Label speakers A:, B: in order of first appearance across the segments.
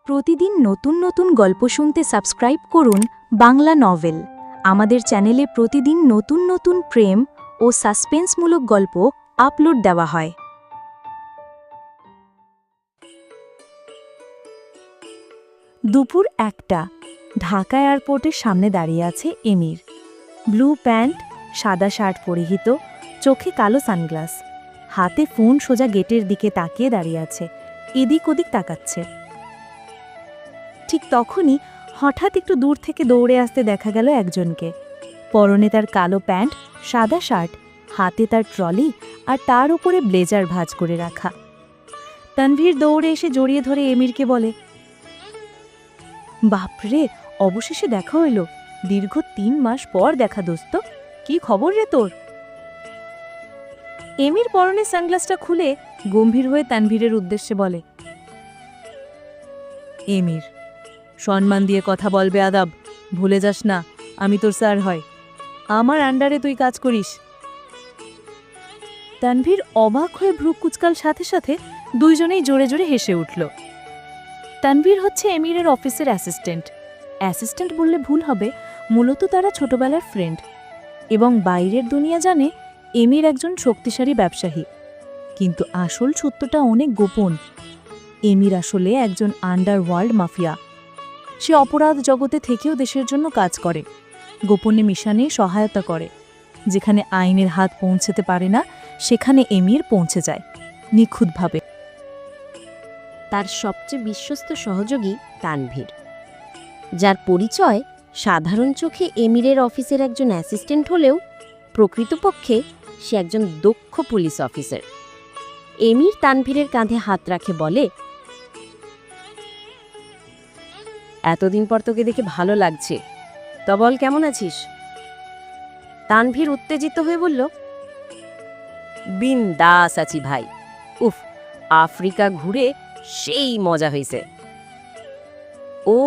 A: প্রতিদিন নতুন নতুন গল্প শুনতে সাবস্ক্রাইব করুন বাংলা নভেল। আমাদের চ্যানেলে প্রতিদিন নতুন নতুন প্রেম ও সাসপেন্সমূলক গল্প আপলোড দেওয়া হয়। দুপুর 1টা। ঢাকা এয়ারপোর্টের সামনে দাঁড়িয়ে আছে এমির। ব্লু প্যান্ট, সাদা শার্ট পরিহিত, চোখে কালো সানগ্লাস, হাতে ফোন সোজা গেটের দিকে তাকিয়ে দাঁড়িয়ে আছে, এদিক ওদিক তাকাচ্ছে। ঠিক তখনই হঠাৎ একটু দূর থেকে দৌড়ে আসতে দেখা গেল একজনকে। পরনে তার কালো প্যান্ট, সাদা শার্ট, হাতে তার ট্রলি আর তার উপরে ব্লেজার ভাঁজ করে রাখা। তানভীর দৌড়ে এসে জড়িয়ে ধরে এমিরকে বলে, বাপরে, অবশেষে দেখা হইল। দীর্ঘ 3 মাস পর দেখা দোস্ত, কি খবর রে তোর? এমির পরনের সানগ্লাসটা খুলে গম্ভীর হয়ে তানভীরের উদ্দেশ্যে বলে, এমির, সম্মান দিয়ে কথা বলবে আদাব, ভুলে যাস না আমি তোর স্যার হয়, আমার আন্ডারে তুই কাজ করিস। তানভীর অবাক হয়ে ভ্রু কুচকাল সাথে সাথে দুইজনেই জোরে জোরে হেসে উঠল। তানভীর হচ্ছে এমিরের অফিসের অ্যাসিস্ট্যান্ট বললে ভুল হবে, মূলত তারা ছোটবেলার ফ্রেন্ড এবং বাইরের দুনিয়া জানে এমির একজন শক্তিশালী ব্যবসায়ী। কিন্তু আসল সত্যটা অনেক গোপন। এমির আসলে একজন আন্ডারওয়ার্ল্ড মাফিয়া। সে অপরাধ জগতে থেকেও দেশের জন্য কাজ করে, গোপনে মিশনে সহায়তা করে। যেখানে আইনের হাত পৌঁছতে পারে না সেখানে এমির পৌঁছে যায় নিখুঁতভাবে।
B: তার সবচেয়ে বিশ্বস্ত সহযোগী তানভীর, যার পরিচয় সাধারণ চোখে এমিরের অফিসের একজন অ্যাসিস্ট্যান্ট হলেও প্রকৃতপক্ষে সে একজন দক্ষ পুলিশ অফিসার। এমির তানভীরের কাঁধে হাত রাখে বলে, এতদিন পর তোকে দেখে ভালো লাগছে, তা বল কেমন আছিস? তানভীর উত্তেজিত হয়ে বলল, বিন্দাস আছি ভাই। উফ, আফ্রিকা ঘুরে সেই মজা হয়েছে। ও,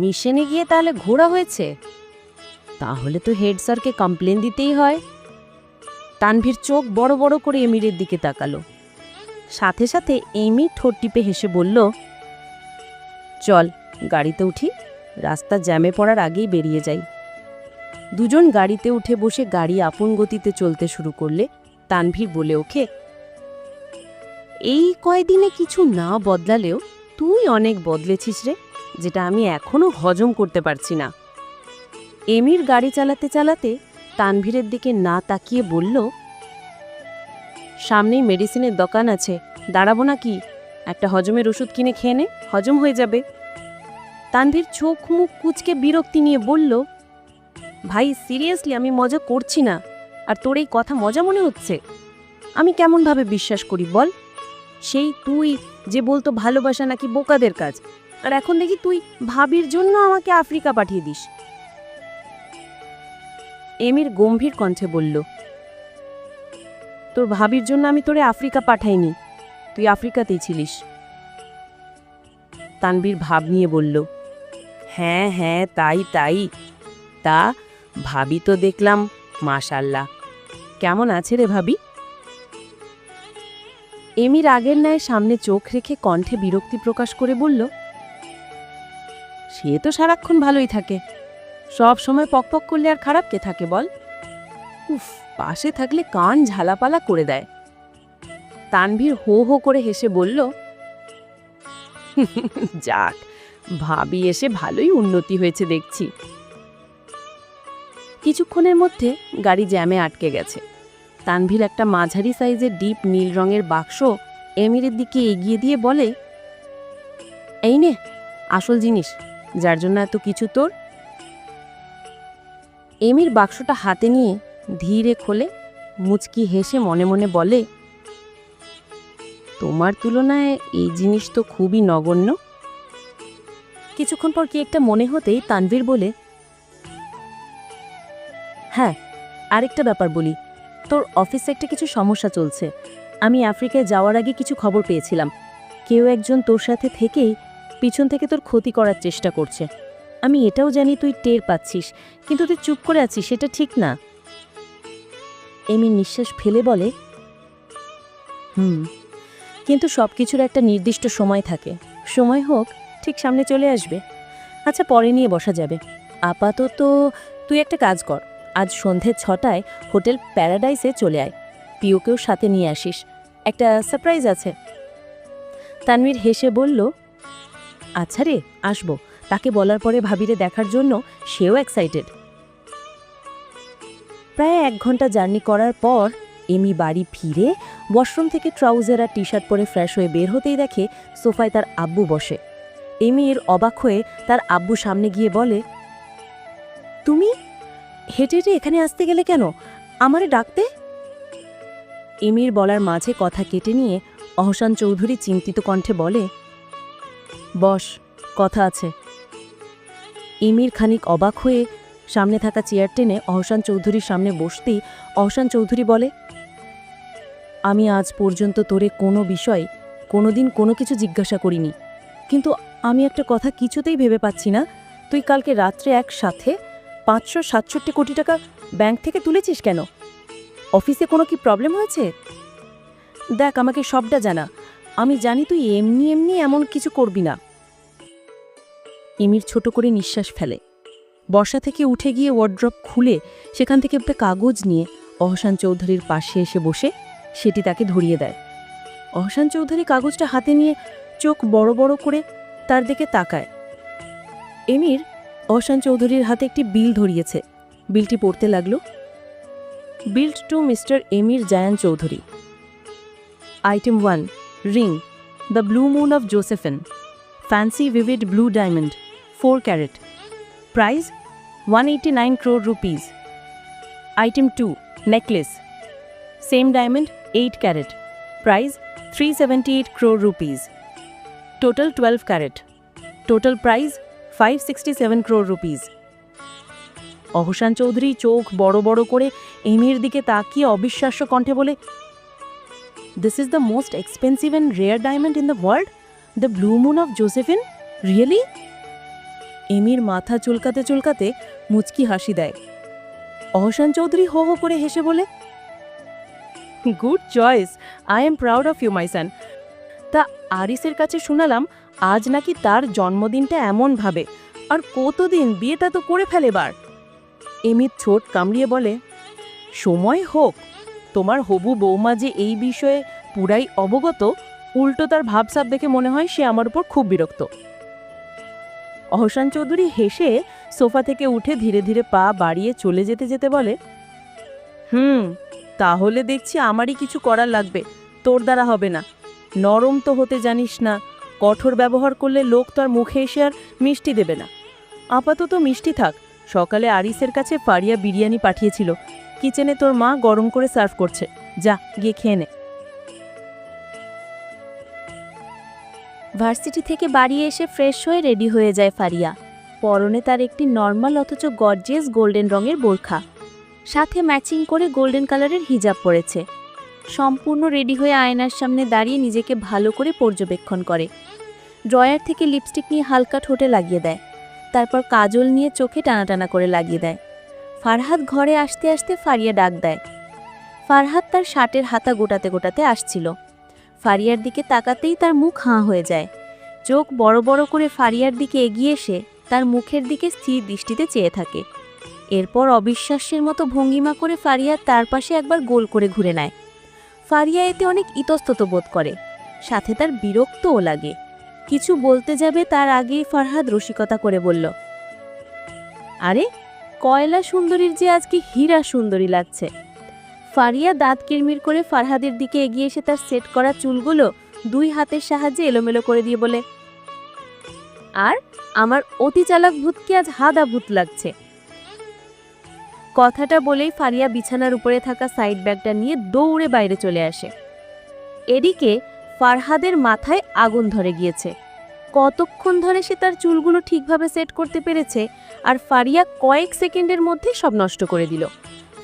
B: মিশনে গিয়ে তাহলে ঘোরা হয়েছে? তাহলে তো হেড স্যারকে কমপ্লেন দিতেই হয়। তানভীর চোখ বড় বড় করে এমিরের দিকে তাকালো। সাথে সাথে এমির ঠোঁট টিপে হেসে বলল, চল গাড়িতে উঠি, রাস্তা জ্যামে পড়ার আগেই বেরিয়ে যাই। দুজন গাড়িতে উঠে বসে গাড়ি আপন গতিতে চলতে শুরু করলে তানভীর বলে ওঠে, এই কয়দিনে কিছু না বদলালেও তুই অনেক বদলেছিস রে, যেটা আমি এখনো হজম করতে পারছি না। এমির গাড়ি চালাতে চালাতে তানভীরের দিকে না তাকিয়ে বলল, সামনেই মেডিসিনের দোকান আছে, দাঁড়াবো নাকি? একটা হজমের ওষুধ কিনে খেয়ে নে, হজম হয়ে যাবে। তানভীর চোখ মুখ কুচকে বিরক্তি নিয়ে বলল, ভাই সিরিয়াসলি আমি মজা করছি না, আর তোর এই কথা মজা মনে হচ্ছে? আমি কেমনভাবে বিশ্বাস করি বল? সেই তুই যে বলতো ভালোবাসা নাকি বোকাদের কাজ, আর এখন দেখি তুই ভাবির জন্য আমাকে আফ্রিকা পাঠিয়ে দিস। এমির গম্ভীর কণ্ঠে বলল, তোর ভাবির জন্য আমি তোরে আফ্রিকা পাঠাইনি, তুই আফ্রিকাতেই ছিলিস। তানভীর ভাব নিয়ে বলল, হ্যাঁ হ্যাঁ তাই তাই, তা ভাবি তো দেখলাম মাশাল্লাহ, কেমন আছে রে ভাবি? এমির আগের ন্যায় সামনে চোখ রেখে কণ্ঠে বিরক্তি প্রকাশ করে বলল, সে তো সারাক্ষণ ভালোই থাকে, সব সময় পকপক করলে আর খারাপ কে থাকে বল? উফ, পাশে থাকলে কান ঝালাপালা করে দেয়। তানভীর হো হো করে হেসে বলল, যাক, ভাবি এসে ভালোই উন্নতি হয়েছে দেখছি। কিছুক্ষণের মধ্যে গাড়ি জ্যামে আটকে গেছে। তানভীর একটা মাঝারি সাইজের ডিপ নীল রঙের বাক্স এমিরের দিকে এগিয়ে দিয়ে বলে, এই নে আসল জিনিস, যার জন্য এত কিছু তোর। এমির বাক্সটা হাতে নিয়ে ধীরে খোলে, মুচকি হেসে মনে মনে বলে, তোমার তুলনায় এই জিনিস তো খুবই নগণ্য। কিছুক্ষণ পর কি একটা মনে হতেই তানভীর বলে, হ্যাঁ, আরেকটা ব্যাপার বলি, তোর অফিসে একটা কিছু সমস্যা চলছে। আমি আফ্রিকায় যাওয়ার আগে কিছু খবর পেয়েছিলাম, কেউ একজন তোর সাথে থেকেই পিছন থেকে তোর ক্ষতি করার চেষ্টা করছে। আমি এটাও জানি তুই টের পাচ্ছিস, কিন্তু তুই চুপ করে আছিস, সেটা ঠিক না। এমির নিঃশ্বাস ফেলে বলে, কিন্তু সব কিছুর একটা নির্দিষ্ট সময় থাকে, সময় হোক ঠিক সামনে চলে আসবে। আচ্ছা, পরে নিয়ে বসা যাবে। আপাতত তুই একটা কাজ কর, আজ সন্ধে 6টায় হোটেল প্যারাডাইসে চলে আয়। পিওকেও সাথে নিয়ে আসিস, একটা সারপ্রাইজ আছে। তানভীর হেসে বলল, আচ্ছা রে, আসবো। তাকে বলার পরে ভাবিরে দেখার জন্য সেও এক্সাইটেড। প্রায় 1 ঘন্টা জার্নি করার পর এমি বাড়ি ফিরে ওয়াশরুম থেকে ট্রাউজার আর টি শার্ট পরে ফ্রেশ হয়ে বের হতেই দেখে সোফায় তার আব্বু বসে। এমির অবাক হয়ে তার আব্বু সামনে গিয়ে বলে, তুমি হেঁটে হেঁটে এখানে আসতে গেলে কেন? আমারে ডাকতে। এমির বলার মাঝে কথা কেটে নিয়ে অহসান চৌধুরী চিন্তিত কণ্ঠে বলে, বস, কথা আছে। এমির খানিক অবাক হয়ে সামনে থাকা চেয়ার টেনে অহসান চৌধুরীর সামনে বসতেই অহসান চৌধুরী বলে, আমি আজ পর্যন্ত তোরে কোনো বিষয় কোনোদিন কোনো কিছু জিজ্ঞাসা করিনি, কিন্তু আমি একটা কথা কিছুতেই ভেবে পাচ্ছি না, তুই কালকে রাত্রে একসাথে 567 কোটি টাকা ব্যাংক থেকে তুলেছিস কেন? অফিসে কোনো কি প্রবলেম হয়েছে? দেখ, আমাকে সবটা জানা। আমি জানি তুই এমনি এমনি এমন কিছু করবি না। এমির ছোট করে নিঃশ্বাস ফেলে। বর্ষা থেকে উঠে গিয়ে ওয়ার্ড্রপ খুলে সেখান থেকে একটা কাগজ নিয়ে অহসান চৌধুরীর পাশে এসে বসে সেটি তাকে ধরিয়ে দেয়। অহসান চৌধুরী কাগজটা হাতে নিয়ে চোখ বড় বড় করে তার দিকে তাকায়। এমির অহসান চৌধুরীর হাতে একটি বিল ধরিয়েছে। বিলটি পড়তে লাগলো, billed to mister Emir Zayan Chowdhury. Item 1, ring, the Blue Moon of Josephine, fancy vivid blue diamond, 4 carat, price 189 crore rupees. Item 2, necklace, same diamond, 8 carat, price 378 crore rupees. Total 12 carat, total price 567 crore rupees. অহসান Chowdhury চোখ বড় বড় করে এমির দিকে তাকিয়ে অবিশ্বাস্য কণ্ঠে বলে, this is the most expensive and rare diamond in the world, the Blue Moon of Josephine, really? Emir মাথা চুলকাতে চুলকাতে মুচকি হাসি দেয়। অহসান চৌধুরী হো হো করে হেসে বলে, good choice, I am proud of you my son. তা আরিসের কাছে শুনালাম আজ নাকি তার জন্মদিনটা এমন ভাবে, আর কতদিন, বিয়েটা তো করে ফেলে বার। এমির ছোট কামড়িয়ে বলে, সময় হোক। তোমার হবু বৌমা যে এই বিষয়ে পুরাই অবগত, উল্টো তার ভাবসাব দেখে মনে হয় সে আমার উপর খুব বিরক্ত। অহসান চৌধুরী হেসে সোফা থেকে উঠে ধীরে ধীরে পা বাড়িয়ে চলে যেতে যেতে বলে, তাহলে দেখছি আমারই কিছু করার লাগবে, তোর দ্বারা হবে না। নরম তো হতে জানিস না, কঠোর ব্যবহার করলে লোক তো আর মুখে এসে আর মিষ্টি দেবে না। আপাতত মিষ্টি থাক। সকালে আরিসের কাছে ফারিয়া বিরিয়ানি পাঠিয়েছিল, কিচেনে তোর মা গরম করে সার্ভ করছে, যা গিয়ে খেয়ে নে।
A: ভার্সিটি থেকে বাড়ি এসে ফ্রেশ হয়ে রেডি হয়ে যায় ফারিয়া। পরনে তার একটি নর্মাল অথচ গর্জিয়াস গোল্ডেন রঙের বোরখা, সাথে ম্যাচিং করে গোল্ডেন কালারের হিজাব পরেছে। সম্পূর্ণ রেডি হয়ে আয়নার সামনে দাঁড়িয়ে নিজেকে ভালো করে পর্যবেক্ষণ করে। ড্রয়ার থেকে লিপস্টিক নিয়ে হালকা ঠোঁটে লাগিয়ে দেয়, তারপর কাজল নিয়ে চোখে টানাটানা করে লাগিয়ে দেয়। ফারহাদ ঘরে আসতে আসতে ফারিয়া ডাক দেয়। ফারহাদ তার শার্টের হাতা গোটাতে গোটাতে আসছিল। ফারিয়ার দিকে তাকাতেই তার মুখ হাঁ হয়ে যায়। চোখ বড় বড় করে ফারিয়ার দিকে এগিয়ে এসে তার মুখের দিকে স্থির দৃষ্টিতে চেয়ে থাকে। এরপর অবিশ্বাস্যের মতো ভঙ্গিমা করে ফারিয়া তার পাশে একবার গোল করে ঘুরে নেয়। ফারিয়া এতে অনেক ইতস্তত বোধ করে, সাথে তার বিরক্তও লাগে। কিছু বলতে যাবে তার আগেই ফারহাদ রসিকতা করে বলল, আরে, কয়লা সুন্দরীর যে আজকে হীরা সুন্দরী লাগছে। ফারিয়া দাঁত কিরমির করে ফারহাদের দিকে এগিয়ে এসে তার সেট করা চুলগুলো 2 হাতের সাহায্যে এলোমেলো করে দিয়ে বলে, আর আমার অতি চালাক ভূতকে আজ হাদা ভূত লাগছে। কথাটা বলেই ফারিয়া বিছানার উপরে থাকা সাইড ব্যাগটা নিয়ে দৌড়ে বাইরে চলে আসে। এদিকে ফারহাদের মাথায় আগুন ধরে গিয়েছে। কতক্ষণ ধরে সে তার চুলগুলো ঠিকভাবে সেট করতে পেরেছে, আর ফারিয়া কয়েক সেকেন্ডের মধ্যে সব নষ্ট করে দিল।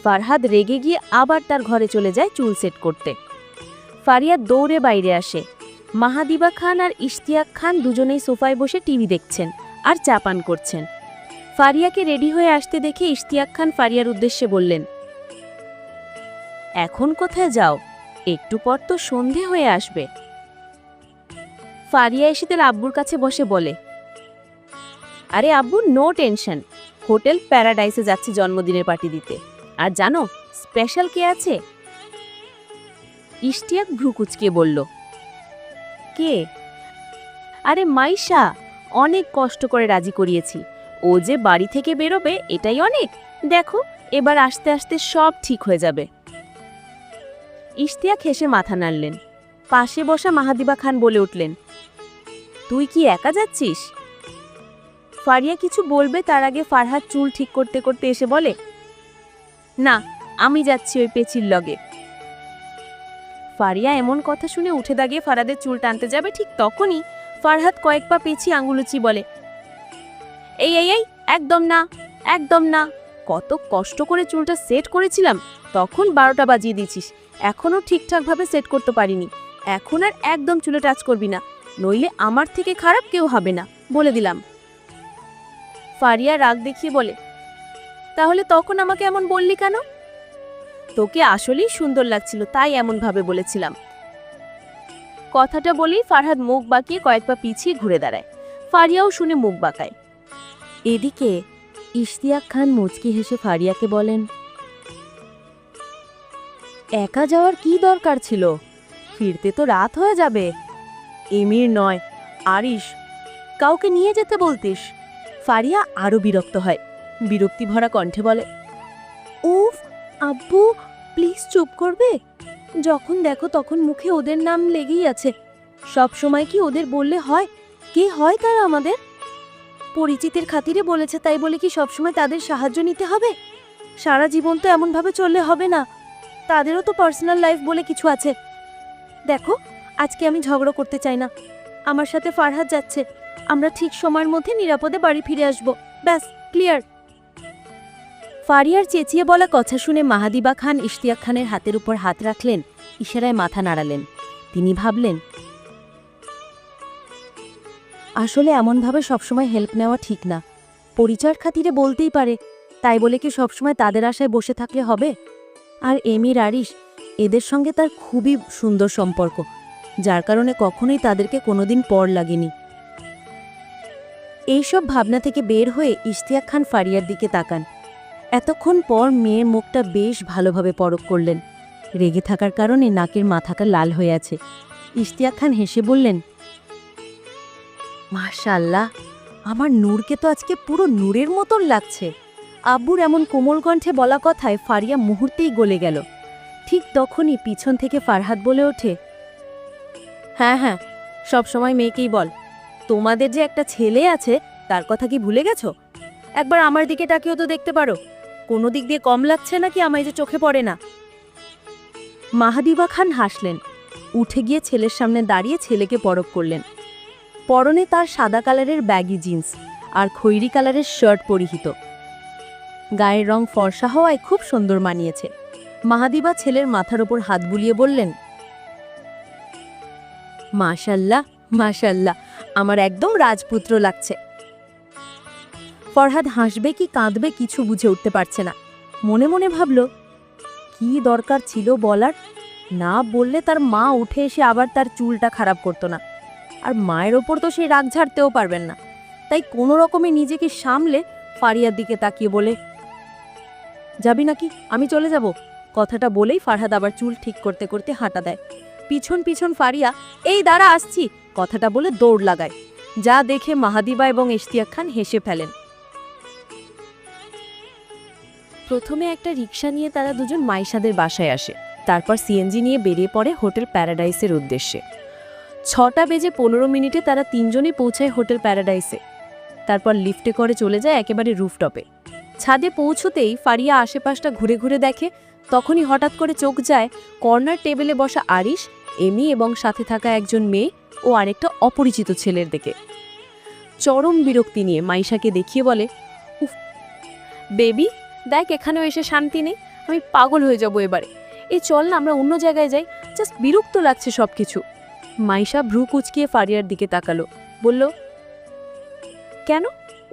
A: ফারহাদ রেগে গিয়ে আবার তার ঘরে চলে যায় চুল সেট করতে। ফারিয়া দৌড়ে বাইরে আসে। মাহাদিবা খান আর ইশতিয়াক খান দুজনেই সোফায় বসে টিভি দেখছেন আর চা পান করছেন। ফারিয়াকে রেডি হয়ে আসতে দেখে ইশতিয়াক খান ফারিয়ার উদ্দেশ্যে বললেন, এখন কোথায় যাও? একটু পর তো সন্ধে হয়ে আসবে।
B: ফারিয়া এসে তার আব্বুর কাছে বসে বলে, আরে আব্বু, নো টেনশন, হোটেল প্যারাডাইসে যাচ্ছি জন্মদিনের পার্টি দিতে। আর জানো স্পেশাল কে আছে? ইশতিয়াক ভ্রু কুচকে বলল, কে? আরে মাইশা, অনেক কষ্ট করে রাজি করিয়েছি। ও যে বাড়ি থেকে বেরোবে এটাই অনেক। দেখো এবার আস্তে আস্তে সব ঠিক হয়ে যাবে। ইশতিয়াক হেসে মাথা নাড়লেন। পাশে বসা মাহাদিবা খান বলে উঠলেন, তুই কি একা যাচ্ছিস? ফারিয়া কিছু বলবে তার আগে ফারহাদ চুল ঠিক করতে করতে এসে বলে, না, আমি যাচ্ছি ওই পেচির লগে। ফারিয়া এমন কথা শুনে উঠে দাঁড়িয়ে ফারহাদের চুল টানতে যাবে, ঠিক তখনই ফারহাদ কয়েক পা পেছিয়ে আঙুলুচি বলে, এই এই এই, একদম না, একদম না। কত কষ্ট করে চুলটা সেট করেছিলাম, তখন 12টা বাজিয়ে দিয়েছিস। এখনও ঠিকঠাকভাবে সেট করতে পারিনি। এখন আর একদম চুলে টাচ করবি না, নইলে আমার থেকে খারাপ কেউ হবে না, বলে দিলাম। ফারিয়া রাগ দেখিয়ে বলে, তাহলে তখন আমাকে এমন বললি কেন? তোকে আসলেই সুন্দর লাগছিল, তাই এমনভাবে বলেছিলাম। কথাটা বলেই ফারহাদ মুখ বাঁকিয়ে কয়েক পা পিছিয়ে ঘুরে দাঁড়ায়। ফারিয়াও শুনে মুখ বাঁকায়। এদিকে ইশতিয়াক খান মুচকি হেসে ফারিয়াকে বলেন, একা যাওয়ার কি দরকার ছিল? ফিরতে তো রাত হয়ে যাবে। এমির নয়, আরিশ, কাউকে নিয়ে যেতে বলতিস। ফারিয়া আরো বিরক্ত হয়, বিরক্তি ভরা কণ্ঠে বলে, উফ আব্বু, প্লিজ চুপ করবে? যখন দেখো তখন মুখে ওদের নাম লেগেই আছে। সব সময় কি ওদের বললে হয়? কে হয় তারা আমাদের? পরিচিতের খাতিরে বলেছে তাই বলে কি সবসময় তাদের সাহায্য নিতে হবে? সারা জীবন তো এমনভাবে চললে হবে না। তাদেরও তো পার্সোনাল লাইফ বলে কিছু আছে। দেখো, আজকে আমি ঝগড়া করতে চাই না। আমার সাথে ফারহাদ যাচ্ছে, আমরা ঠিক সময়ের মধ্যে নিরাপদে বাড়ি ফিরে আসব, ব্যাস, ক্লিয়ার। ফারিয়ার চেঁচিয়ে বলা কথা শুনে মাহাদিবা খান ইশতিয়াক খানের হাতের উপর হাত রাখলেন, ইশারায় মাথা নাড়ালেন। তিনি ভাবলেন, আসলে এমনভাবে সবসময় হেল্প নেওয়া ঠিক না। পরিচয়ের খাতিরে বলতেই পারে, তাই বলে কি সবসময় তাদের আশায় বসে থাকলে হবে? আর এমির আরিশ, এদের সঙ্গে তার খুবই সুন্দর সম্পর্ক, যার কারণে কখনোই তাদেরকে কোনোদিন পর লাগেনি। এইসব ভাবনা থেকে বের হয়ে ইশতিয়াক খান ফারিয়ার দিকে তাকান। এতক্ষণ পর মেয়ের মুখটা বেশ ভালোভাবে পরখ করলেন। রেগে থাকার কারণে নাকের মাথাটা লাল হয়ে আছে। ইশতিয়াক খান হেসে বললেন, মাশাআল্লাহ, আমার নূরকে তো আজকে পুরো নূরের মতন লাগছে। আব্বুর এমন কোমল কণ্ঠে বলা কথায় ফারিয়া মুহূর্তেই গলে গেল। ঠিক তখনই পিছন থেকে ফারহাদ বলে ওঠে, হ্যাঁ হ্যাঁ, সব সময় মেয়েকেই বল। তোমাদের যে একটা ছেলে আছে তার কথা কি ভুলে গেছো? একবার আমার দিকে তাকিয়েও তো দেখতে পারো। কোনো দিক দিয়ে কম লাগছে নাকি আমায় যে চোখে পড়ে না? মাহাদিবা খান হাসলেন, উঠে গিয়ে ছেলের সামনে দাঁড়িয়ে ছেলেকে পরখ করলেন। পরনে তার সাদা কালারের ব্যাগি জিন্স আর খয়েরি কালারের শার্ট পরিহিত। গায়ের রং ফর্সা হওয়ায় খুব সুন্দর মানিয়েছে। মাহাদিবা ছেলের মাথার ওপর হাত বুলিয়ে বললেন, মাশাল্লাহ মাশাল্লাহ, আমার একদম রাজপুত্র লাগছে। ফরহাদ হাসবে কি কাঁদবে কিছু বুঝে উঠতে পারছে না। মনে মনে ভাবল, কি দরকার ছিল বলার? না বললে তার মা উঠে এসে আবার তার চুলটা খারাপ করতো না, আর মায়ের ওপর তো সেই রাগ ঝাড়তেও পারবেন না। তাই কোনো রকমে নিজেকে সামলে ফারিয়ার দিকে তাকিয়ে বলে, যাবি নাকি? আমি চলে যাব। কথাটা বলেই ফারহাদ আবার চুল ঠিক করতে করতে হাঁটা দেয়। পিছন পিছন ফারিয়া, এই দাঁড়া আসছি, কথাটা বলে দৌড় লাগায়। যা দেখে মাহাদিবা এবং ইশতিয়াক খান হেসে ফেলেন। প্রথমে একটা রিক্সা নিয়ে তারা দুজন মাইশাদের বাসায় আসে। তারপর সিএনজি নিয়ে বেরিয়ে পড়ে হোটেল প্যারাডাইসের উদ্দেশ্যে। 6টা বেজে 15 মিনিটে তারা তিনজনই পৌঁছায় হোটেল প্যারাডাইসে। তারপর লিফটে করে চলে যায় একেবারে রুফটপে। ছাদে পৌঁছতেই ফারিয়া আশেপাশটা ঘুরে ঘুরে দেখে। তখনই হঠাৎ করে চোখ যায় কর্নার টেবিলে বসা আরিশ, এমি এবং সাথে থাকা একজন মেয়ে ও আরেকটা অপরিচিত ছেলের দিকে। চরম বিরক্তি নিয়ে মাইশাকে দেখিয়ে বলে, উফ বেবি, দেখ এখানেও এসে শান্তি নেই, আমি পাগল হয়ে যাব এবারে। এই চল না আমরা অন্য জায়গায় যাই, জাস্ট বিরক্ত লাগছে সব কিছু। মাইশা ভ্রু কুচকিয়ে ফারিয়ার দিকে তাকালো, বলল, কেন?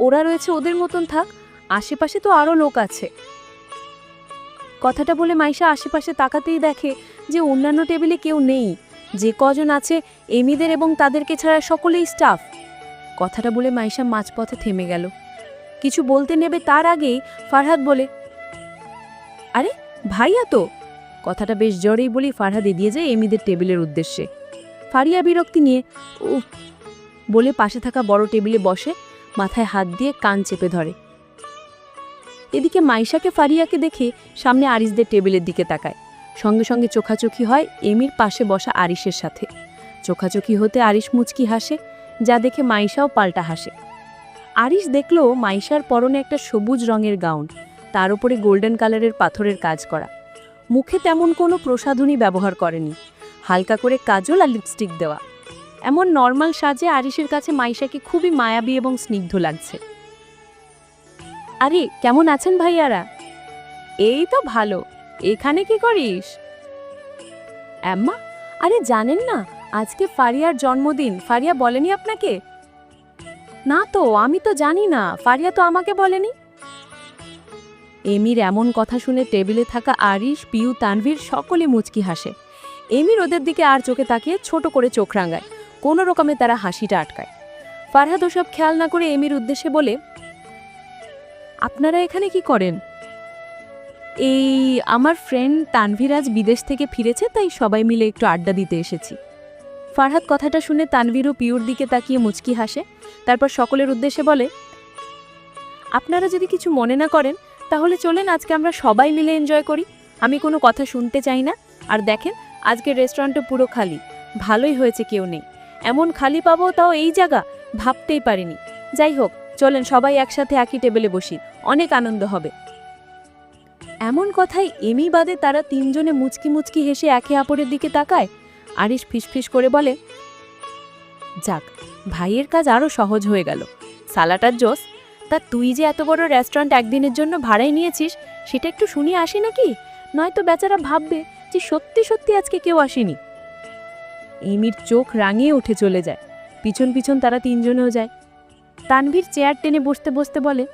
B: ওরা রয়েছে, ওদের মতন থাক, আশেপাশে তো আরও লোক আছে। কথাটা বলে মাইশা আশেপাশে তাকাতেই দেখে যে অন্যান্য টেবিলে কেউ নেই। যে কজন আছে এমিদের এবং তাদেরকে ছাড়া সকলেই স্টাফ। কথাটা বলে মাইশা মাঝপথে থেমে গেল। কিছু বলতে নেবে তার আগেই ফারহাদ বলে, আরে ভাইয়া তো। কথাটা বেশ জোরেই বলি ফারহাদ এগিয়ে যায় এমিদের টেবিলের উদ্দেশ্যে। ফারিয়া বিরক্তি নিয়ে উফ বলে পাশে থাকা বড় টেবিলে বসে, মাথায় হাত দিয়ে কান চেপে ধরে। এদিকে মাইশাকে ফারিয়াকে দেখে সামনে আরিশদের টেবিলের দিকে তাকায়। সঙ্গে সঙ্গে চোখাচোখি হয় এমির পাশে বসা আরিশের সাথে। চোখাচোখি হতে আরিশ মুচকি হাসে, যা দেখে মাইশাও পাল্টা হাসে। আরিশ দেখল মাইশার পরনে একটা সবুজ রঙের গাউন, তার উপরে গোল্ডেন কালারের পাথরের কাজ করা। মুখে তেমন কোনো প্রসাধনী ব্যবহার করেনি, হালকা করে কাজল আর লিপস্টিক দেওয়া। এমন নর্মাল সাজে আরিশের কাছে মাইশাকে খুবই মায়াবী এবং স্নিগ্ধ লাগছে। আরে কেমন আছেন ভাইয়ারা? এই তো ভালো। এখানে কি করিস? আম্মা, আরে জানেন না আজকে ফারিয়ার জন্মদিন? ফারিয়া বলেনি আপনাকে? না তো, আমি তো জানি না, ফারিয়া তো আমাকে বলেনি। এমির এমন কথা শুনে টেবিলে থাকা আরিশ, পিউ, তানভীর সকলে মুচকি হাসে। এমির ওদের দিকে আর চোখে তাকিয়ে ছোট করে চোখ রাঙায়, কোনো রকমে তারা হাসিটা আটকায়। ফারহাদ ওসব খেয়াল না করে এমির উদ্দেশ্যে বলে, আপনারা এখানে কি করেন? এই আমার ফ্রেন্ড তানভীর আজ বিদেশ থেকে ফিরেছে, তাই সবাই মিলে একটু আড্ডা দিতে এসেছি। ফারহাদ কথাটা শুনে তানভীর ও পিউর দিকে তাকিয়ে মুচকি হাসে, তারপর সকলের উদ্দেশ্যে বলে, আপনারা যদি কিছু মনে না করেন তাহলে চলেন আজকে আমরা সবাই মিলে এনজয় করি। আমি কোনো কথা শুনতে চাই না। আর দেখেন আজকের রেস্টুরেন্টটা পুরো খালি। ভালোই হয়েছে কেউ নেই। এমন খালি পাবো তাও এই জায়গা, ভাবতেই পারিনি। যাই হোক, চলেন সবাই একসাথে একই টেবিলে বসি, অনেক আনন্দ হবে। এমন কথাই এমি বাদে তারা তিনজনে মুচকি মুচকি হেসে একে অপরের দিকে তাকায়। আরিশ ফিসফিস করে বলে, যাক, ভাইয়ের কাজ আরও সহজ হয়ে গেল। সালাটার জোস। তা তুই যে এত বড় রেস্টুরেন্ট একদিনের জন্য ভাড়ায় নিয়েছিস, সেটা একটু শুনিয়ে আসি নাকি? নয়তো বেচারা ভাববে যে সত্যি সত্যি আজকে কেউ আসেনি। এমির চোখ রাঙিয়ে উঠে চলে যায়। পিছন পিছন তারা তিনজনেও যায়। তানভীর চেয়ার টেনে বসতে বসতে বলে,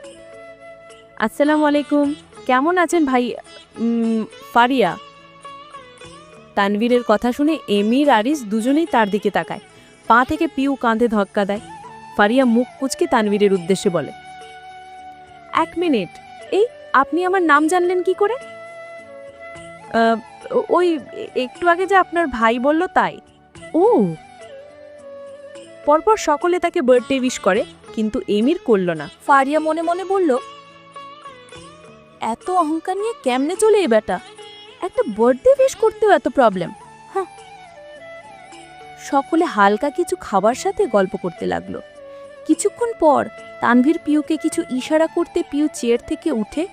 B: আসসালামু আলাইকুম, কেমন আছেন ভাই? ফারিয়া। তানভীরের কথা শুনে এমির আরিশ দুজনেই তার দিকে তাকায়। পা থেকে পিউ কাঁধে ধক্কা দেয়। ফারিয়া মুখ কুঁচকে তানভীরের উদ্দেশ্যে বলে, এক মিনিট, এই আপনি আমার নাম জানলেন কি করে? ওই একটু আগে যে আপনার ভাই বলল তাই। ও। পরপর সকলে তাকে বার্থডে উইশ করে, কিন্তু এমির করল না। ফারিয়া মনে মনে বলল, এত অহংকার নিয়ে কেমনে চলে এই বেটা? একটা বার্থডে উইশ করতেও এত প্রবলেম। হ্যাঁ। সকলে হালকা কিছু খাবার সাথে গল্প করতে লাগলো। কিছুক্ষণ পর তানভীর পিউকে কিছু ইশারা করতে পিউ চেয়ার থেকে উঠে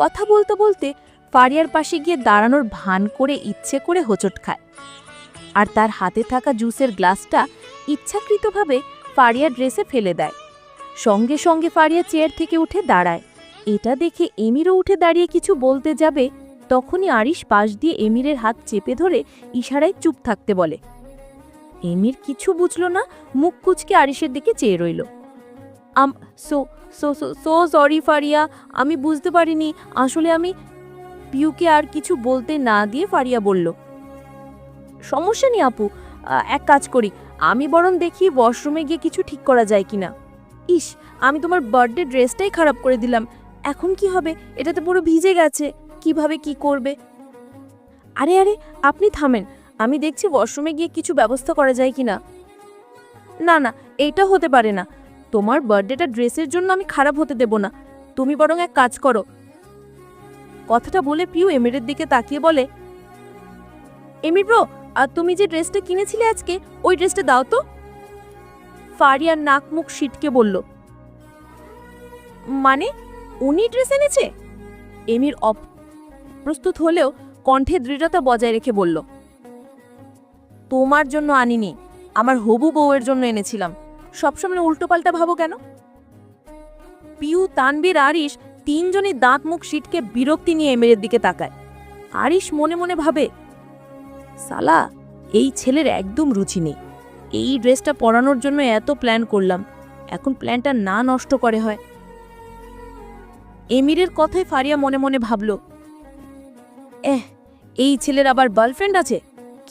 B: কথা বলতে বলতে ফারিয়ার পাশে গিয়ে দাঁড়ানোর ভান করে ইচ্ছে করে হোঁচট খায়। আর তার হাতে থাকা জুসের গ্লাসটা ইচ্ছাকৃতভাবে ফারিয়ার ড্রেসে ফেলে দেয়। সঙ্গে সঙ্গে ফারিয়া চেয়ার থেকে উঠে দাঁড়ায়। এটা দেখে এমিরও উঠে দাঁড়িয়ে কিছু বলতে যাবে, তখনই আরিশ পাশ দিয়ে এমিরের হাত চেপে ধরে ইশারায় চুপ থাকতে বলে। এমির কিছু বুঝল না, মুখ কুঁচকে আরিশের দিকে চেয়ে রইল। So so so sorry Faria, আমি বুঝতে পারিনি, আসলে আমি। পিউকে আর কিছু বলতে না দিয়ে ফারিয়া বলল, সমস্যা নেই আপু, এক কাজ করি, আমি বরং দেখি ওয়াশরুমে গিয়ে কিছু ঠিক করা যায় কিনা। ইস, আমি তোমার বার্থডে ড্রেসটাই খারাপ করে দিলাম। এখন কি হবে? এটাতে পুরো ভিজে গেছে, কিভাবে কি করবে? আরে আরে, আপনি থামেন, আমি দেখছি ওয়াশরুমে গিয়ে কিছু ব্যবস্থা করা যায় কিনা। না না, এইটা হতে পারে না। তোমার বার্থডেটা ড্রেসের জন্য আমি খারাপ হতে দেব না। তুমি বরং এক কাজ করো। কথাটা বলে পিউ এমিরের দিকে তাকিয়ে বলে, এমির ব্রো, আর তুমি যে ড্রেসটা কিনেছিলে আজকে, ওই ড্রেসটা দাও তো। ফারিয়ার নাক মুখ সিটকে বলল, মানে উনি ড্রেস এনেছে? এমির অপ্রস্তুত হলেও কণ্ঠে দৃঢ়তা বজায় রেখে বলল, তোমার জন্য আনিনি, আমার হবু বউয়ের জন্য এনেছিলাম। সবসময় উল্টোপাল্টা ভাবো কেন? পিউ, তানভীর, আরিশ তিনজনই দাঁত মুখ সিটকে বিরক্তি নিয়ে এমিরের দিকে তাকায়। আরিশ মনে মনে ভাবে, সালা, এই ছেলের একদম রুচি নেই। এই ড্রেসটা পরানোর জন্য এত প্ল্যান করলাম, এখন প্ল্যানটা না নষ্ট করে হয়। এমিরের কথায় ফারিয়া মনে মনে ভাবল, এই ছেলের আবার গার্লফ্রেন্ড আছে?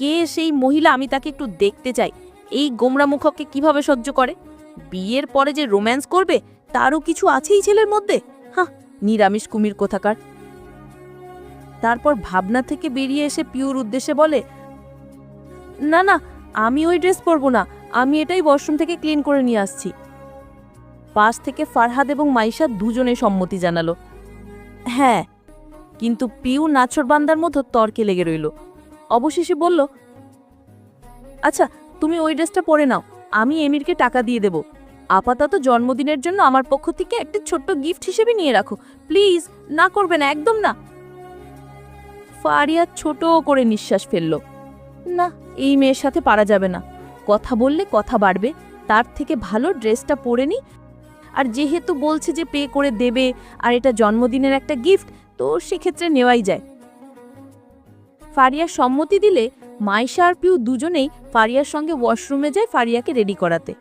A: কে সেই মহিলা, আমি তাকে একটু দেখতে চাই। এই গোমরা মুখকে কিভাবে সহ্য করে? বিয়ের পরে যে রোম্যান্স করবে তারও কিছু আছেই ছেলের মধ্যে। হ্যাঁ, নিরামিষ কুমির কোথাকার। তারপর ভাবনা থেকে বেরিয়ে এসে পিউর উদ্দেশ্যে বলে, না না, আমি ওই ড্রেস পরবো না, আমি এটাই ওয়াশরুম থেকে ক্লিন করে নিয়ে আসছি। পাশ থেকে ফারহাদ এবং মাইশা দুজনে সম্মতি জানালো। হ্যাঁ, কিন্তু পিউ নাছরবান্দার মতো তর্কে লেগে রইল। অবশেষে বলল, আচ্ছা তুমি ওই ড্রেসটা পরে নাও, আমি এমিরকে টাকা দিয়ে দেব। আপাতত জন্মদিনের জন্য আমার পক্ষ থেকে একটা ছোট্ট গিফট হিসেবে নিয়ে রাখো, প্লিজ। না করবে না, একদম না। ফারিয়া ছোট করে নিঃশ্বাস ফেলল। না, এই মেয়ের সাথে পারা যাবে না। কথা বললে কথা বাড়বে, তার থেকে ভালো ড্রেসটা পরে নি। আর যেহেতু বলছে যে পে করে দেবে আর এটা জন্মদিনের একটা গিফট, তো সেক্ষেত্রে নেওয়াই যায়। ফারিয়ার সম্মতি দিলে মাইশা আর পিউ দুজনেই ফারিয়ার সঙ্গে ওয়াশরুমে যায় ফারিয়াকে রেডি করাতে।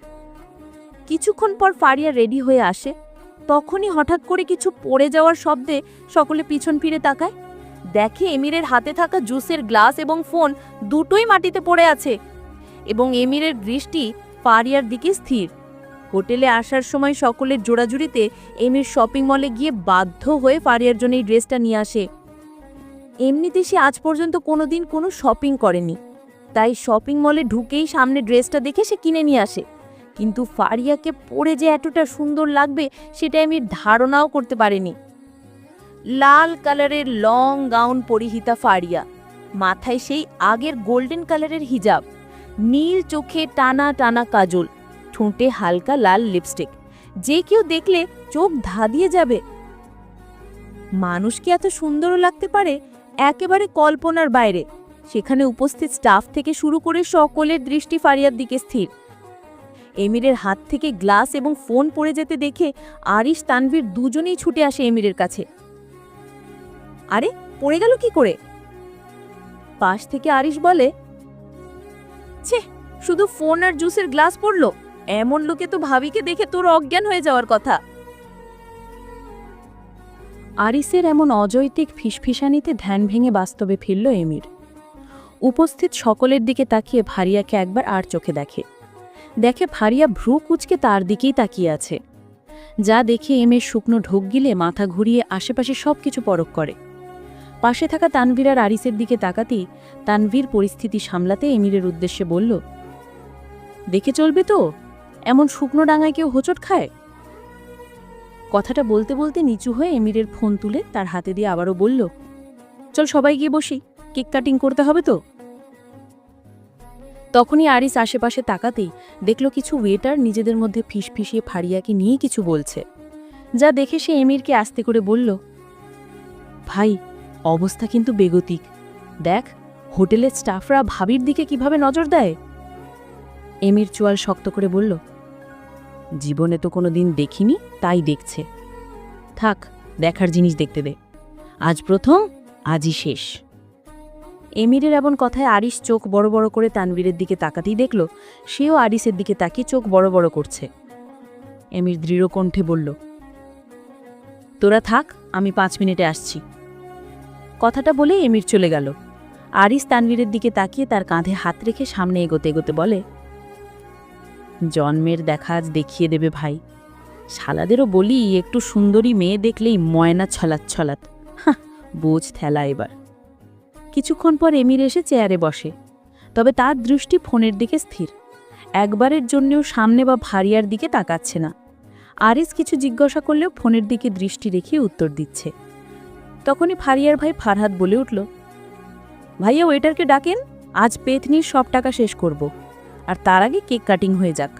A: কিছুক্ষণ পর ফারিয়া রেডি হয়ে আসে। তখনই হঠাৎ করে কিছু পড়ে যাওয়ার শব্দে সকলে পিছন ফিরে তাকায়। দেখে এমিরের হাতে থাকা জুসের গ্লাস এবং ফোন দুটোই মাটিতে পড়ে আছে, এবং এমিরের দৃষ্টি ফারিয়ার দিকে স্থির। হোটেলে আসার সময় সকলের জোড়াজুড়িতে এমির শপিং মলে গিয়ে বাধ্য হয়ে ফারিয়ার জন্য এই ড্রেসটা নিয়ে আসে। এমনিতে সে আজ পর্যন্ত কোনোদিন কোনো শপিং করেনি, তাই শপিং মলে ঢুকেই সামনে ড্রেসটা দেখে সে কিনে নিয়ে আসে। কিন্তু ফারিয়াকে পরে যে এতটা সুন্দর লাগবে সেটা এমির ধারণাও করতে পারেনি। লাল কালারের লং গাউন পরিহিতা ফারিয়া, মাথায় সেই আগের গোল্ডেন কালারের হিজাব, নীল চোখে টানা টানা কাজল, ঠোঁটে হালকা লাল লিপস্টিক। যে কেউ দেখলে চোখ ধাঁধিয়ে যাবে। মানুষ কি এত সুন্দরও লাগতে পারে? একেবারে কল্পনার বাইরে। সেখানে উপস্থিত স্টাফ থেকে শুরু করে সকলের দৃষ্টি ফারিয়ার দিকে স্থির। এমিরের হাত থেকে গ্লাস এবং ফোন পড়ে যেতে দেখে আরিশ তানভীর দুজনেই ছুটে আসে এমিরের কাছে। আরে, পড়ে গেল কি করে? পাশ থেকে আরিশ বলে, ছে, শুধু ফোন আর জুসের গ্লাস পড়লো? এমন লোকে তো ভাবিকে দেখে তোর অজ্ঞান হয়ে যাওয়ার কথা। আরিসের এমন অযৌক্তিক ফিসফিসানিতে ধ্যান ভেঙে বাস্তবে ফিরল এমির। উপস্থিত সকলের দিকে তাকিয়ে ফারিয়াকে একবার আর চোখে দেখে ফারিয়া ভ্রু কুঁচকে তার দিকেই তাকিয়ে আছে। যা দেখে এমির শুকনো ঢোক গিলে মাথা ঘুরিয়ে আশেপাশে সবকিছু পরখ করে। পাশে থাকা তানভীর আর আরিসের দিকে তাকাতেই তানভীর পরিস্থিতি সামলাতে এমিরের উদ্দেশ্যে বলল, দেখে চলবে তো, এমন শুকনো ডাঙায় কেউ হোঁচট খায়? কথাটা বলতে বলতে নিচু হয়ে এমিরের ফোন তুলে তার হাতে দিয়ে আবারও বলল, চল সবাই গিয়ে বসি, কেক কাটিং করতে হবে তো। তখনই আরিস আশেপাশে তাকাতেই দেখল কিছু ওয়েটার নিজেদের মধ্যে ফিসফিসিয়ে ফারিয়াকে নিয়ে কিছু বলছে। যা দেখে সে এমিরকে আস্তে করে বলল, ভাই, অবস্থা কিন্তু বেগতিক। দেখ, হোটেলের স্টাফরা ভাবির দিকে কিভাবে নজর দেয়। এমির চোয়াল শক্ত করে বলল, জীবনে তো কোনো দিন দেখিনি, তাই দেখছে। থাক, দেখার জিনিস দেখতে দে। আজ প্রথম, আজই শেষ। এমিরের এমন কথায় আরিশ চোখ বড় বড় করে তানভীরের দিকে তাকাতেই দেখল সেও আরিসের দিকে তাকিয়ে চোখ বড় বড় করছে। এমির দৃঢ় কণ্ঠে বলল, তোরা থাক, আমি 5 মিনিটে আসছি। কথাটা বলে এমির চলে গেল। আরিস তানভীরের দিকে তাকিয়ে তার কাঁধে হাত রেখে সামনে এগোতে এগোতে বলে, জন্মের দেখা আজ দেখিয়ে দেবে ভাই। শালাদেরও বলি, একটু সুন্দরী মেয়ে দেখলেই ময়না ছলাৎ ছলাৎ। বোঝ থেলা এবার। কিছুক্ষণ পর এমির এসে চেয়ারে বসে, তবে তার দৃষ্টি ফোনের দিকে স্থির। একবারের জন্যও সামনে বা ফারিয়ার দিকে তাকাচ্ছে না। আরিস কিছু জিজ্ঞাসা করলেও ফোনের দিকে দৃষ্টি রেখে উত্তর দিচ্ছে। তখনই ফারিয়ার ভাই ফারহাদ বলে উঠল, ভাইয়া, ওয়েটারকে ডাকেন, আজ পেতনির সব টাকা শেষ করব, আর তার আগে কেক কাটিং হয়ে যাক।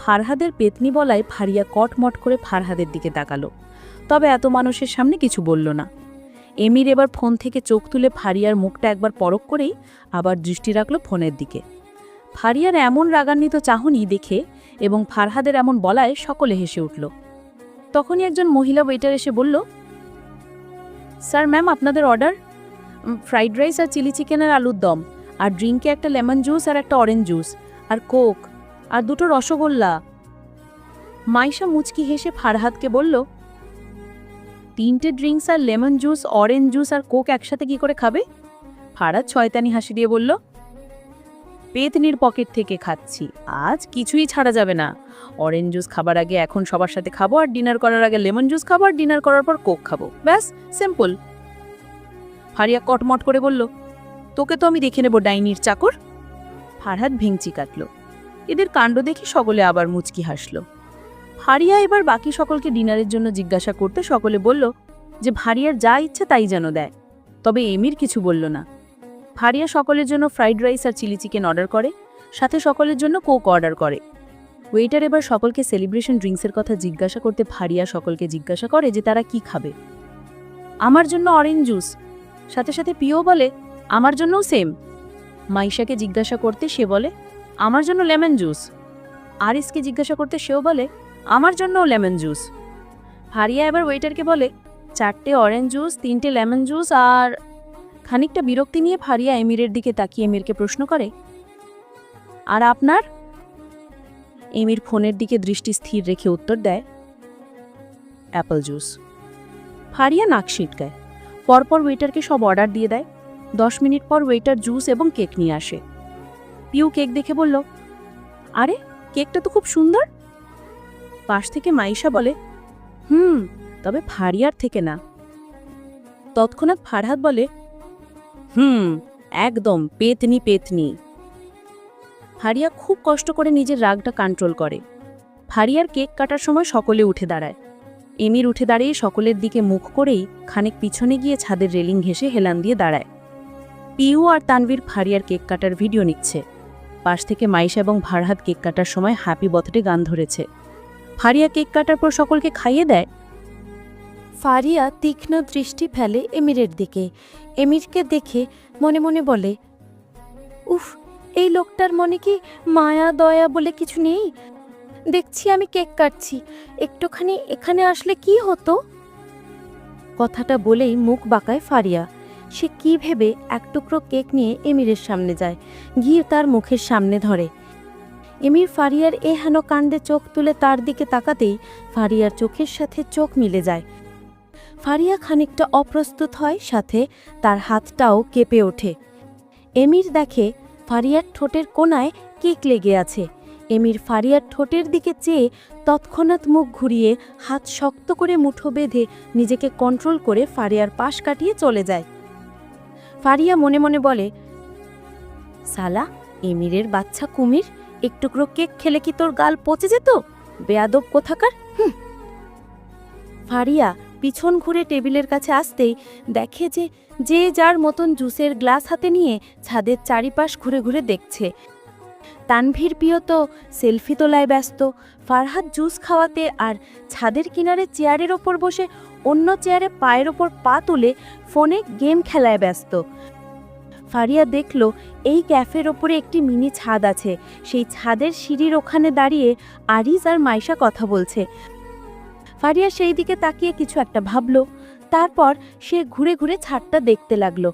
A: ফারহাদের পেতনি বলায় ফারিয়া কটমট করে ফারহাদের দিকে তাকালো, তবে এত মানুষের সামনে কিছু বলল না। এমির এবার ফোন থেকে চোখ তুলে ফারিয়ার মুখটা একবার পরখ করেই আবার দৃষ্টি রাখল ফোনের দিকে। ফারিয়ার এমন রাগান্বিত চাহনি দেখে এবং ফারহাদের এমন বলায় সকলে হেসে উঠল। তখনই একজন মহিলা ওয়েটার এসে বলল, স্যার, ম্যাম, আপনাদের অর্ডার। ফ্রাইড রাইস আর চিলি চিকেন আর আলুর দম, আর ড্রিঙ্কে একটা লেমন জুস আর একটা অরেঞ্জ জুস, আর কোক, আর 2টো রসগোল্লা। মাইশা মুচকি হেসে ফারহাদকে বলল, 3টে ড্রিঙ্কস আর লেমন জুস, অরেঞ্জ জুস আর কোক একসাথে কি করে খাবে? ফারাদ শয়তানি হাসি দিয়ে বলল, পেতনির পকেট থেকে খাচ্ছি, আজ কিছুই ছাড়া যাবে না। অরেঞ্জ জুস খাবার আগে এখন সবার সাথে খাবো, আর ডিনার করার আগে লেমন জুস খাবো, আর ডিনার করার পর কোক খাবো, ব্যাস সিম্পল। ফারিয়া কটমট করে বলল, তোকে তো আমি দেখে নেব ডাইনির চাকর। ফারহাদ ভেঙচি কাটল। এদের কাণ্ড দেখে সকলে আবার মুচকি হাসল। ফারিয়া এবার বাকি সকলকে ডিনারের জন্য জিজ্ঞাসা করতে সকলে বলল যে ভারিয়ার যা ইচ্ছে তাই যেন দেয়, তবে এমির কিছু বলল না। ফারিয়া সকলের জন্য ফ্রাইড রাইস আর চিলি চিকেন অর্ডার করে, সাথে সকলের জন্য কোক অর্ডার করে। ওয়েটার এবার সকলকে সেলিব্রেশন ড্রিঙ্কসের কথা জিজ্ঞাসা করতে ফারিয়া সকলকে জিজ্ঞাসা করে যে তারা কি খাবে। আমার জন্য অরেঞ্জ জুস, সাথে সাথে পিও বলে আমার জন্যও সেম। মাইশাকে জিজ্ঞাসা করতে সে বলে আমার জন্য লেমন জুস। আরিসকে জিজ্ঞাসা করতে সেও বলে আমার জন্যও লেমন জুস। ফারিয়া এবার ওয়েটারকে বলে 4টে অরেঞ্জ জুস, 3টে লেমন জুস। আর খানিকটা বিরক্তি নিয়ে ফারিয়া এমিরের দিকে তাকিয়ে এমিরকে প্রশ্ন করে, আর আপনার? এমির ফোনের দিকে দৃষ্টি স্থির রেখে উত্তর দেয়, অ্যাপল জুস। ফারিয়া নাক সিটকায়। পরপর ওয়েটারকে সব অর্ডার দিয়ে দেয়। 10 মিনিট পর ওয়েটার জুস এবং কেক নিয়ে আসে। পিউ কেক দেখে বলল, আরে কেকটা তো খুব সুন্দর। পাশ থেকে মাইশা বলে, তবে ফারিয়ার থেকে না। তৎক্ষণাৎ ফারহাদ বলে, একদম পেতনি পেতনি। ফারিয়া খুব কষ্ট করে নিজের রাগটা কন্ট্রোল করে। ফারিয়ার কেক কাটার সময় সকলে উঠে দাঁড়ায়। এমির উঠে দাঁড়িয়ে সকলের দিকে মুখ করেই খানিক পিছনে গিয়ে ছাদের রেলিং ঘেঁষে হেলান দিয়ে দাঁড়ায়। পিউ আর তানভীর ফারিয়ার কেক কাটার ভিডিও নিচ্ছে। পাশ থেকে মাইশা এবং ফারহাদ কেক কাটার সময় হ্যাপি বার্থডে গান ধরেছে। ফারিয়া কেক কাটার পর সকলকে খাইয়ে দেয়।
C: ফারিয়া তীক্ষ্ণ দৃষ্টি ফেলে এমিরের দিকে। এমিরকে দেখে মনে মনে বলে, উফ, এই লোকটার মনে কি মায়া দয়া বলে কিছু নেই? দেখছি আমি কেক কাটছি, একটুখানি এখানে আসলে কি হতো? কথাটা বলেই মুখ বাঁকায় ফারিয়া। সে কি ভেবে এক টুকরো কেক নিয়ে এমিরের সামনে যায়, গিয়ে তার মুখের সামনে ধরে। এমির ফারিয়ার এ হেন কাণ্ডে চোখ তুলে তার দিকে তাকাতেই ফারিয়ার চোখের সাথে চোখ মিলে যায়। ফারিয়া খানিকটা অপ্রস্তুত হয়, সাথে তার হাতটাও কেঁপে ওঠে। এমির দেখে ফারিয়ার ঠোঁটের কোণায় কেক লেগে আছে। এমির ফারিয়ার ঠোঁটের দিকে চেয়ে তৎক্ষণাৎ মুখ ঘুরিয়ে হাত শক্ত করে মুঠো বেঁধে নিজেকে কন্ট্রোল করে ফারিয়ার পাশ কাটিয়ে চলে যায়। ফারিয়া মনে মনে বলে, সালা এমিরের বাচ্চা কুমির, একটুকরো কেক খেলে কি তোর গাল পচে যেত? বেয়াদব কোথাকার। ফারিয়া পিছন ঘুরে টেবিলের কাছে আসতেই দেখে যে যার মতন জুসের গ্লাস হাতে নিয়ে ছাদের চারিপাশ ঘুরে ঘুরে দেখছে। তানভীর পিও তো সেলফি তোলায় ব্যস্ত, ফারহাদ জুস খাওয়াতে আর ছাদের কিনারে চেয়ারের ওপর বসে অন্য চেয়ারে পায়ের ওপর পা তুলে ফোনে গেম খেলায় ব্যস্ত। ফারিয়া দেখল এই ক্যাফের ওপরে একটি মিনি ছাদ আছে। সেই ছাদের সিঁড়ির ওখানে দাঁড়িয়ে আরিজ আর মাইশা কথা বলছে। ফারিয়া সেই দিকে তাকিয়ে কিছু একটা ভাবল। তারপর সে ঘুরে ঘুরে ছাদটা দেখতে লাগলো।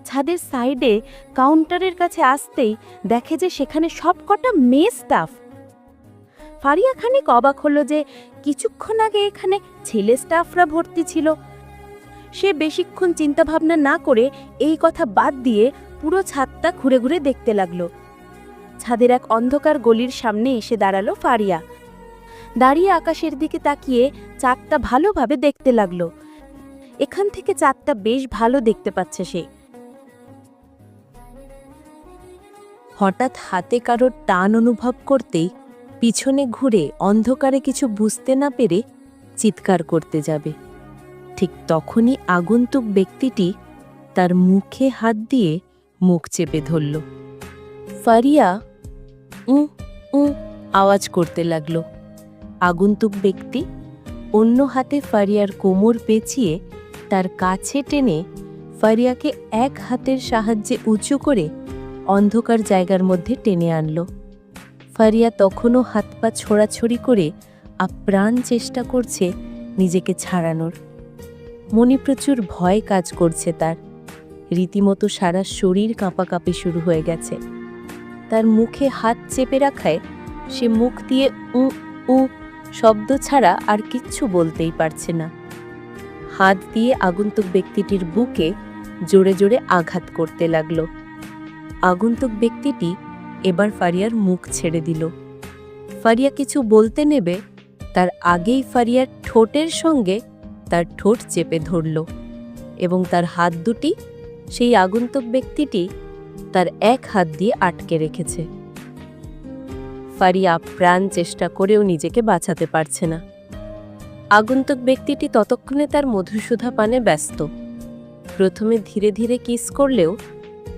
C: ছাদের সাইডে কাউন্টারের কাছে আসতেই দেখে যে সেখানে সবকটা মেয়ে স্টাফ। ফারিয়া খানিক অবাক হলো যে কিছুক্ষণ আগে এখানে ছেলে স্টাফরা ভর্তি ছিল। সে বেশিক্ষণ চিন্তাভাবনা না করে এই কথা বাদ দিয়ে পুরো ছাদটা ঘুরে ঘুরে দেখতে লাগলো। ছাদের এক অন্ধকার গলির সামনে এসে দাঁড়ালো ফারিয়া। দাঁড়িয়ে আকাশের দিকে তাকিয়ে চাঁদটা ভালোভাবে দেখতে লাগলো। এখান থেকে চাঁদটা বেশ ভালো দেখতে পাচ্ছে সে।
B: হঠাৎ হাতে কারোর টান অনুভব করতেই পিছনে ঘুরে অন্ধকারে কিছু বুঝতে না পেরে চিৎকার করতে যাবে। ঠিক তখনই আগন্তুক ব্যক্তিটি তার মুখে হাত দিয়ে মুখ চেপে ধরল। ফারিয়া আওয়াজ করতে লাগলো। আগন্তুক ব্যক্তি অন্য হাতে ফারিয়ার কোমর পেঁচিয়ে তার কাছে টেনে ফারিয়াকে এক হাতের সাহায্যে উঁচু করে অন্ধকার জায়গার মধ্যে টেনে আনল। ফারিয়া তখনও হাত পা ছোড়াছড়ি করে আপ্রাণ চেষ্টা করছে নিজেকে ছাড়ানোর। মনে প্রচুর ভয় কাজ করছে তার। রীতিমতো সারা শরীর কাঁপাকাঁপি শুরু হয়ে গেছে। তার মুখে হাত চেপে রাখায় সে মুখ দিয়ে উ শব্দ ছাড়া আর কিচ্ছু বলতেই পারছে না। হাত দিয়ে আগন্তুক ব্যক্তিটির বুকে জোরে জোরে আঘাত করতে লাগলো। আগন্তুক ব্যক্তিটি এবার ফারিয়ার মুখ ছেড়ে দিল। ফারিয়া কিছু বলতে নেবে তার আগেই ফারিয়ার ঠোঁটের সঙ্গে তার ঠোঁট চেপে ধরল এবং তার হাত দুটি সেই আগন্তুক ব্যক্তিটি তার এক হাত দিয়ে আটকে রেখেছে। ফারিয়া প্রাণ চেষ্টা করেও নিজেকে বাঁচাতে পারছে না। আগন্তুক ব্যক্তিটি ততক্ষণে তার মধুসূধা পানে ব্যস্ত। প্রথমে ধীরে ধীরে কিস করলেও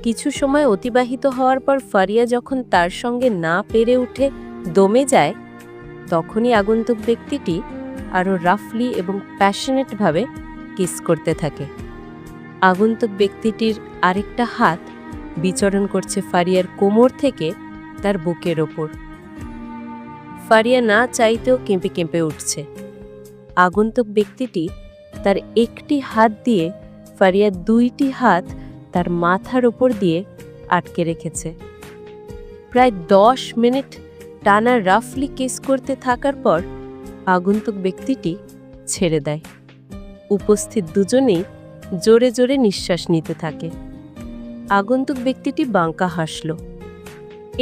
B: কিছু সময় অতিবাহিত হওয়ার পর ফারিয়া যখন তার সঙ্গে না পেরে উঠে দমে যায়, তখনই আগন্তুক ব্যক্তিটি আরও রাফলি এবং প্যাশনেটভাবে কিস করতে থাকে। আগন্তুক ব্যক্তিটির আরেকটা হাত বিচরণ করছে ফারিয়ার কোমর থেকে তার বুকের ওপর। ফারিয়া না চাইতেও কেঁপে কেঁপে উঠছে। আগন্তুক ব্যক্তিটি তার একটি হাত দিয়ে ফারিয়ার দুইটি হাত তার মাথার ওপর দিয়ে আটকে রেখেছে। প্রায় 10 মিনিট টানা রাফলি কিস করতে থাকার পর আগন্তুক ব্যক্তিটি ছেড়ে দেয়। উপস্থিত দুজনেই জোরে জোরে নিঃশ্বাস নিতে থাকে। আগন্তুক ব্যক্তিটি বাঁকা হাসল।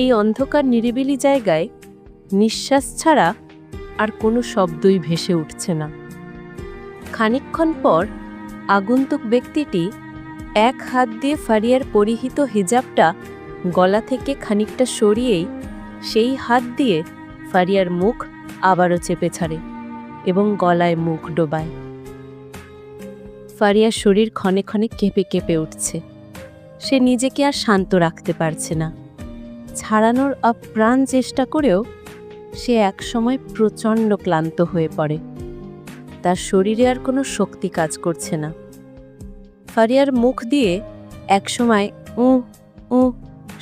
B: এই অন্ধকার নিরিবিলি জায়গায় নিঃশ্বাস ছাড়া আর কোনো শব্দই ভেসে উঠছে না। খানিকক্ষণ পর আগন্তুক ব্যক্তিটি এক হাত দিয়ে ফারিয়ার পরিহিত হিজাবটা গলা থেকে খানিকটা সরিয়েই সেই হাত দিয়ে ফারিয়ার মুখ আবারও চেপে ছাড়ে এবং গলায় মুখ ডোবায়। ফারিয়ার শরীর ক্ষণে ক্ষণে কেঁপে কেঁপে উঠছে। সে নিজেকে আর শান্ত রাখতে পারছে না। ছাড়ানোর আপ্রাণ চেষ্টা করেও সে একসময় প্রচণ্ড ক্লান্ত হয়ে পড়ে। তার শরীরে আর কোনো শক্তি কাজ করছে না। ফারিয়ার মুখ দিয়ে একসময় উ উ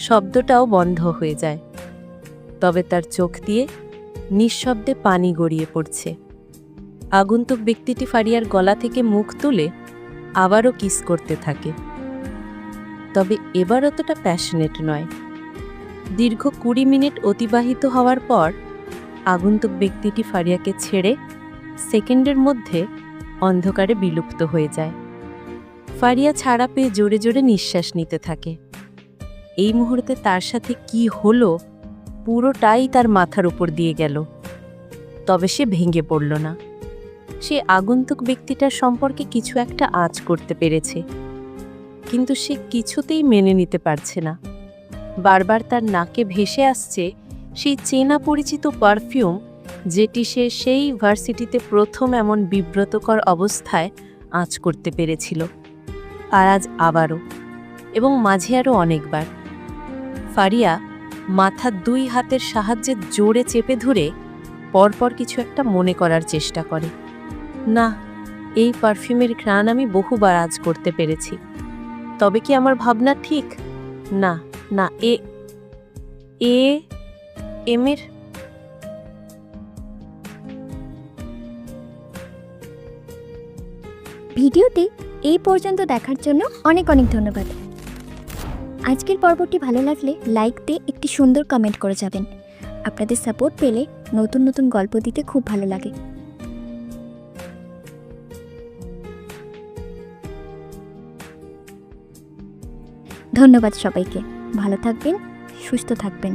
B: শব্দটাও বন্ধ হয়ে যায়। তবে তার চোখ দিয়ে নিঃশব্দে পানি গড়িয়ে পড়ছে। আগন্তুক ব্যক্তিটি ফারিয়ার গলা থেকে মুখ তুলে আবারও কিস করতে থাকে। তবে এবার অতটা প্যাশনেট নয়। দীর্ঘ 20 মিনিট অতিবাহিত হওয়ার পর আগন্তুক ব্যক্তিটি ফারিয়াকে ছেড়ে সেকেন্ডের মধ্যে অন্ধকারে বিলুপ্ত হয়ে যায়। ফারিয়া ছাড়া পেয়ে জোরে জোরে নিঃশ্বাস নিতে থাকে। এই মুহূর্তে তার সাথে কি হলো পুরোটাই তার মাথার উপর দিয়ে গেল। তবে সে ভেঙে পড়ল না। সে আগন্তুক ব্যক্তিটার সম্পর্কে কিছু একটা আঁচ করতে পেরেছে, কিন্তু সে কিছুতেই মেনে নিতে পারছে না। বারবার তার নাকে ভেসে আসছে সেই চেনা পরিচিত পারফিউম, যেটি সে সেই ভার্সিটিতে প্রথম এমন বিব্রতকর অবস্থায় আঁচ করতে পেরেছিল। আর আজ আবারও, এবং মাঝে আরও অনেকবার। ফারিয়া মাথার 2 হাতের সাহায্যে জোরে চেপে ধরে পরপর কিছু একটা মনে করার চেষ্টা করে। না, এই পারফিউমের ঘ্রাণ আমি বহুবার আজ করতে পেরেছি। তবে কি আমার ভাবনা ঠিক? না না, এমের
D: ভিডিওটি এই পর্যন্ত দেখার জন্য অনেক অনেক ধন্যবাদ। আজকের পর্বটি ভালো লাগলে লাইক দিয়ে একটি সুন্দর কমেন্ট করে যাবেন। আপনাদের সাপোর্ট পেলে নতুন নতুন গল্প দিতে খুব ভালো লাগে। ধন্যবাদ সবাইকে। ভালো থাকবেন, সুস্থ থাকবেন।